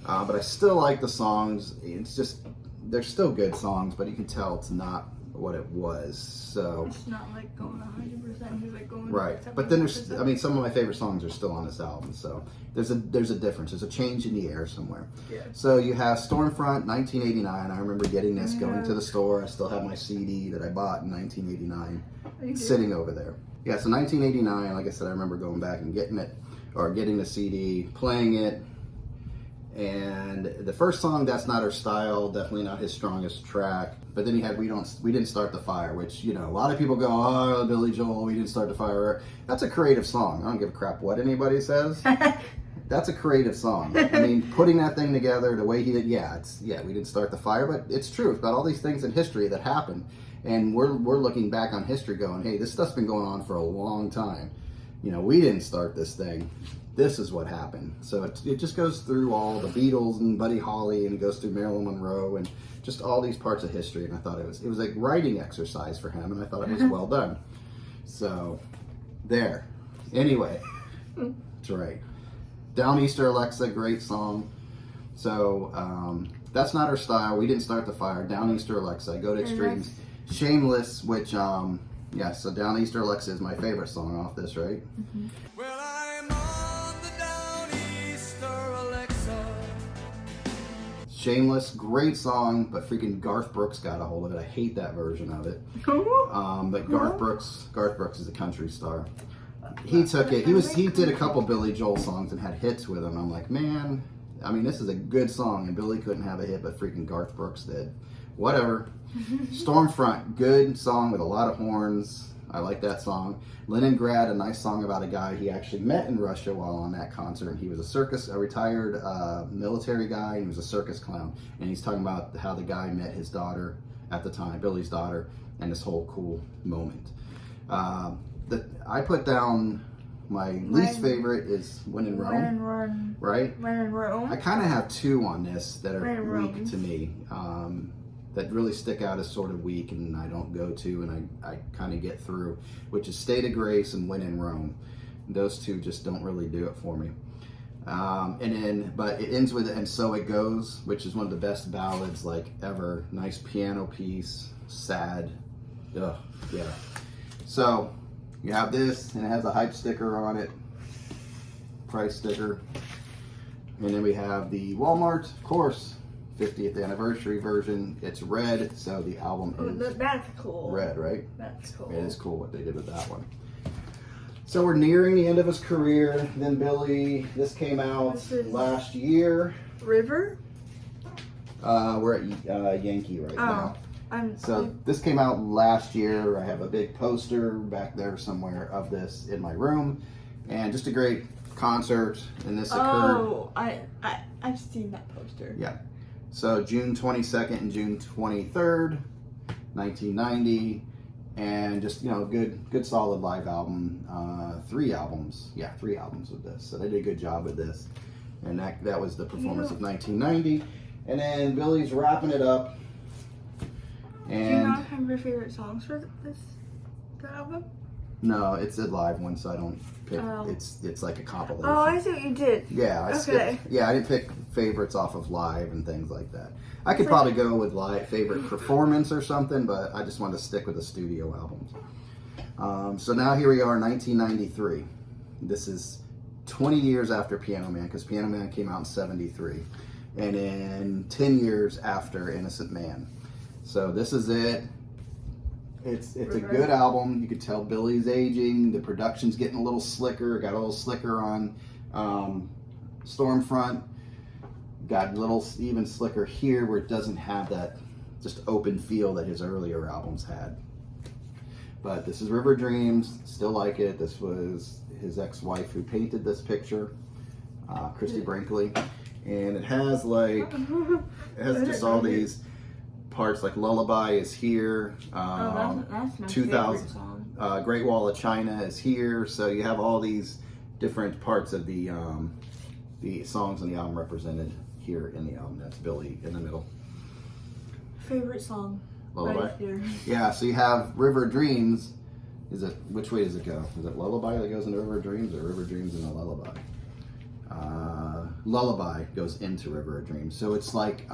Speaker 1: but I still like the songs. It's just, they're still good songs, but you can tell it's not what it was. So
Speaker 2: it's not like going 100%. He's like going
Speaker 1: right. But then some of my favorite songs are still on this album. So there's a difference. There's a change in the air somewhere. Yeah. So you have Stormfront, 1989. I remember getting this, going to the store. I still have my CD that I bought in 1989 sitting over there. Yeah. So 1989. Like I said, I remember going back and getting it, or getting the CD, playing it. And the first song, That's Not Our Style, definitely not his strongest track. But then he had We Didn't Start the Fire, which, you know, a lot of people go, oh, Billy Joel, We Didn't Start the Fire. That's a creative song. I don't give a crap what anybody says. That's a creative song. I mean, putting that thing together the way he did, We Didn't Start the Fire, but it's true. It's about all these things in history that happened. And we're looking back on history going, hey, this stuff's been going on for a long time. we didn't start this thing. This is what happened. So it just goes through all the Beatles and Buddy Holly, and it goes through Marilyn Monroe and just all these parts of history. And I thought it was like writing exercise for him, and I thought it was well done. So there. Anyway, that's right. Downeaster Alexa, great song. So that's not our style. We didn't start the fire. Downeaster Alexa, go to extremes. Shameless, which so Downeaster Alexa is my favorite song off this, right?
Speaker 2: Mm-hmm.
Speaker 3: Well, I'm on the Downeaster Alexa.
Speaker 1: Shameless, great song, but freaking Garth Brooks got a hold of it. I hate that version of it. But Garth Brooks is a country star. He took it. He did a couple Billy Joel songs and had hits with him. I'm like, man, I mean, this is a good song, and Billy couldn't have a hit, but freaking Garth Brooks did. Whatever. Stormfront, good song with a lot of horns. I like that song. Leningrad, a nice song about a guy he actually met in Russia while on that concert. And he was a retired military guy, and he was a circus clown. And he's talking about how the guy met his daughter at the time, Billy's daughter, and this whole cool moment. I put down my least favorite is When in Rome.
Speaker 2: When in Rome.
Speaker 1: Right?
Speaker 2: When in Rome.
Speaker 1: I kind of have two on this that are
Speaker 2: Rome.
Speaker 1: weak to me. That really stick out as sort of weak and I don't go to and I kind of get through, which is State of Grace and When in Rome. Those two just don't really do it for me. But it ends with And So It Goes, which is one of the best ballads like ever. Nice piano piece, sad. Ugh, yeah. So you have this and it has a hype sticker on it, price sticker. And then we have the Walmart, of course, 50th anniversary version. It's red, so the album is
Speaker 2: that's cool.
Speaker 1: red, right?
Speaker 2: That's cool.
Speaker 1: It is cool what they did with that one. So we're nearing the end of his career. Then Billy, this came out last year.
Speaker 2: River?
Speaker 1: We're at Yankee right now. So this came out last year. I have a big poster back there somewhere of this in my room. And just a great concert. And this occurred.
Speaker 2: Oh, I've seen that poster.
Speaker 1: Yeah. So June 22nd and June 23rd, 1990, and just good solid live album. 3 albums with this. So they did a good job with this, and that was the performance of 1990. And then Billy's wrapping it up. And
Speaker 2: do you not have your favorite songs for the album?
Speaker 1: No, it's a live one, so I don't pick. It's like a compilation.
Speaker 2: Oh, I see what you did.
Speaker 1: Yeah, I didn't pick favorites off of live and things like that. I could probably go with live favorite performance or something, but I just wanted to stick with the studio albums. So now here we are, 1993. This is 20 years after Piano Man, because Piano Man came out in 73, and then 10 years after Innocent Man. So this is it. It's a good album. You could tell Billy's aging. The production's getting a little slicker. Got a little slicker on Stormfront. Got a little even slicker here where it doesn't have that just open feel that his earlier albums had. But this is River Dreams. Still like it. This was his ex-wife who painted this picture, Christy Brinkley. And it has just all these parts like Lullaby is here.
Speaker 2: That's my
Speaker 1: 2000
Speaker 2: favorite song.
Speaker 1: Great Wall of China is here. So you have all these different parts of the songs on the album represented here in the album. That's Billy in the middle.
Speaker 2: Favorite song.
Speaker 1: Lullaby.
Speaker 2: Right here.
Speaker 1: Yeah. So you have River Dreams. Which way does it go? Is it Lullaby that goes into River Dreams, or River Dreams into Lullaby? Lullaby goes into River of Dreams. So it's like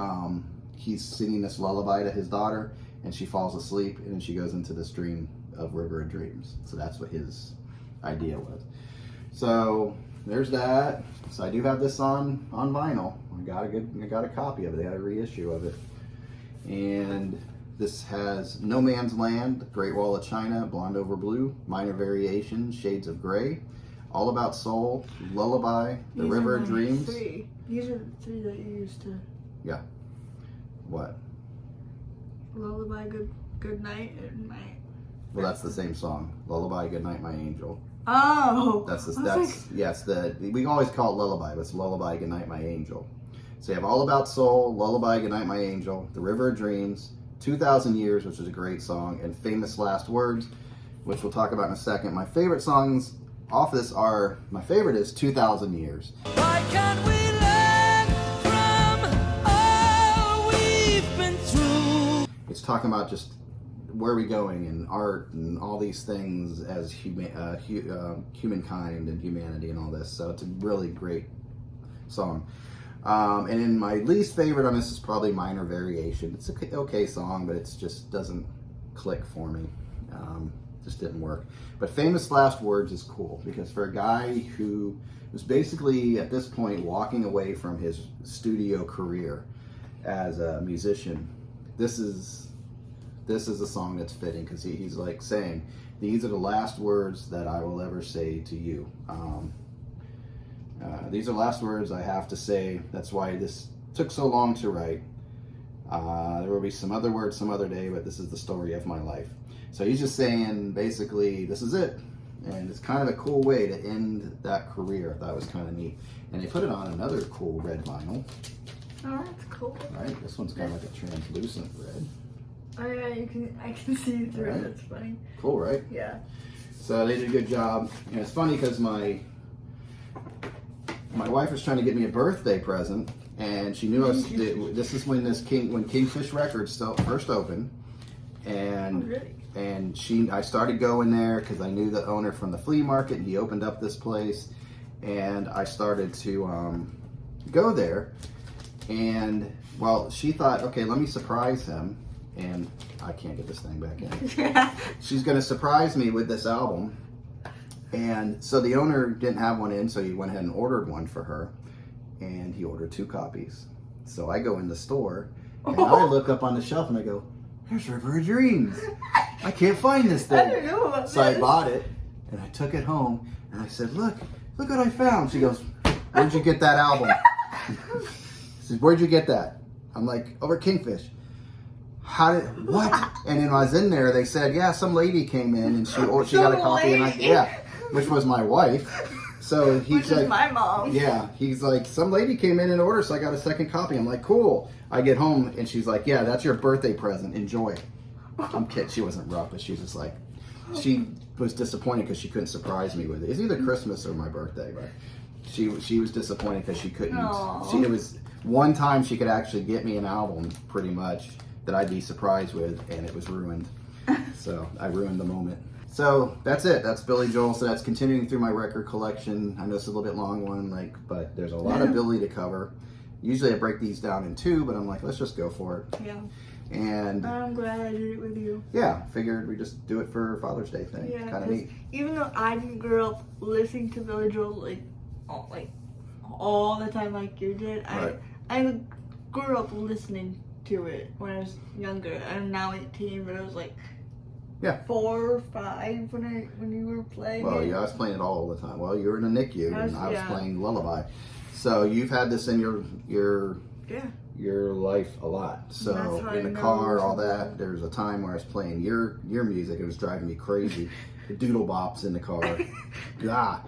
Speaker 1: he's singing this lullaby to his daughter, and she falls asleep, and then she goes into this dream of River of Dreams. So that's what his idea was. So there's that. So I do have this on vinyl. I got a copy of it. They had a reissue of it, and this has No Man's Land, Great Wall of China, Blonde Over Blue, Minor Variations, Shades of Grey, All About Soul, Lullaby, The River of Dreams.
Speaker 2: These are the 3 that you used to.
Speaker 1: Yeah. What?
Speaker 2: Lullaby, Good Night, and Night.
Speaker 1: Well, that's the same song. Lullaby, Good Night, My Angel.
Speaker 2: Oh.
Speaker 1: We always call it Lullaby, but it's Lullaby, Good Night, My Angel. So you have All About Soul, Lullaby, Good Night, My Angel, The River of Dreams, 2,000 Years, which is a great song, and Famous Last Words, which we'll talk about in a second. My favorite songs off this are, my favorite is 2,000 Years.
Speaker 3: Why can't we learn from all we've been through?
Speaker 1: It's talking about just where are we going in art and all these things as humankind and humanity and all this. So it's a really great song. And in my least favorite on this is probably Minor Variation. It's an okay song, but it just doesn't click for me. Just didn't work. But Famous Last Words is cool because for a guy who was basically at this point walking away from his studio career as a musician, this is a song that's fitting because he's like saying, these are the last words that I will ever say to you. These are the last words I have to say. That's why this took so long to write. There will be some other words some other day, but this is the story of my life. So he's just saying, basically, this is it. And it's kind of a cool way to end that career. I thought it was kind of neat. And they put it on another cool red vinyl.
Speaker 2: Oh, that's cool.
Speaker 1: Right? This one's kind of like a translucent red.
Speaker 2: Oh yeah, I can see through
Speaker 1: Right.
Speaker 2: it. That's funny.
Speaker 1: Cool, right?
Speaker 2: Yeah.
Speaker 1: So they did a good job. And it's funny because my wife was trying to get me a birthday present, and she knew this is when when Kingfish Records first opened, and
Speaker 2: Oh, really?
Speaker 1: and I started going there because I knew the owner from the flea market, and he opened up this place, and I started to go there, and well, she thought, okay, let me surprise him, and I can't get this thing back in. She's going to surprise me with this album. And so the owner didn't have one in, so he went ahead and ordered one for her, and he ordered 2 copies. So I go in the store, and I look up on the shelf, and I go, there's River of Dreams. I can't find this
Speaker 2: I
Speaker 1: thing.
Speaker 2: didn't know about
Speaker 1: So I
Speaker 2: this.
Speaker 1: bought it, and I took it home, and I said, look what I found. She goes, where'd you get that album? She says, where'd you get that? I'm like, over Kingfish. What? And then when I was in there, they said, yeah, some lady came in, and she got a copy, and which was my wife. So he's
Speaker 2: Which
Speaker 1: like,
Speaker 2: is my mom.
Speaker 1: yeah, he's like, some lady came in and ordered, so I got a second copy. I'm like, cool. I get home, and she's like, yeah, that's your birthday present. Enjoy. I'm kidding. She wasn't rough, but she was just like, she was disappointed because she couldn't surprise me with it. It's either Christmas or my birthday, but she was disappointed because she couldn't.
Speaker 2: Aww.
Speaker 1: It was one time she could actually get me an album, pretty much, that I'd be surprised with, and it was ruined. So I ruined the moment. So that's it. That's Billy Joel. So that's continuing through my record collection. I know it's a little bit long one, but there's a lot of Billy to cover. Usually I break these down in 2, but I'm like, let's just go for it.
Speaker 2: Yeah.
Speaker 1: And
Speaker 2: I'm glad I did it with you.
Speaker 1: yeah, figured we just do it for Father's Day thing.
Speaker 2: Yeah,
Speaker 1: Kind of neat.
Speaker 2: even though I didn't grow up listening to Billy Joel all the time like you did,
Speaker 1: Right.
Speaker 2: I grew up listening to it when I was younger. I'm now 18, but I was like 4 or 5 when you were playing.
Speaker 1: Well,
Speaker 2: it.
Speaker 1: yeah, I was playing it all the time. Well, you were in a NICU, and I was
Speaker 2: yeah.
Speaker 1: playing Lullaby. So you've had this in your life a lot. So
Speaker 2: That's how
Speaker 1: in
Speaker 2: I
Speaker 1: the
Speaker 2: know
Speaker 1: car, all
Speaker 2: something.
Speaker 1: that. There was a time where I was playing your music. It was driving me crazy. The doodle bops in the car. God.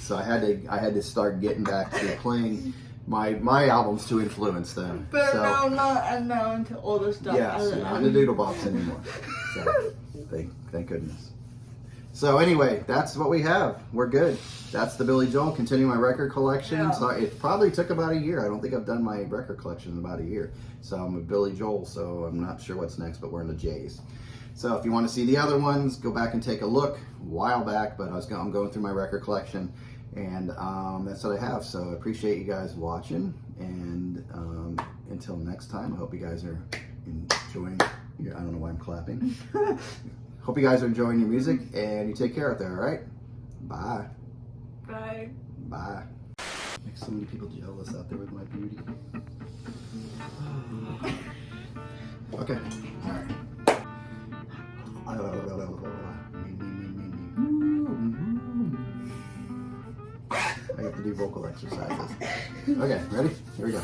Speaker 1: So I had to start getting back to playing my albums to influence them.
Speaker 2: But
Speaker 1: so,
Speaker 2: now I'm not into all the stuff.
Speaker 1: yes, not in the doodle bops anymore. So thank goodness. So anyway, that's what we have. We're good. That's the Billy Joel. Continue my record collection.
Speaker 2: Yeah.
Speaker 1: So it probably took about a year. I don't think I've done my record collection in about a year. So I'm with Billy Joel, so I'm not sure what's next, but we're in the J's. So if you want to see the other ones, go back and take a look. A while back, but I'm going through my record collection, and that's what I have. So I appreciate you guys watching, and until next time, I hope you guys are enjoying. I don't know why I'm clapping. Hope you guys are enjoying your music, and you take care out there, all right? Bye.
Speaker 2: Bye.
Speaker 1: Bye. Make so many people jealous out there with my beauty. Okay, all right. I have to do vocal exercises. Okay, ready? Here we go.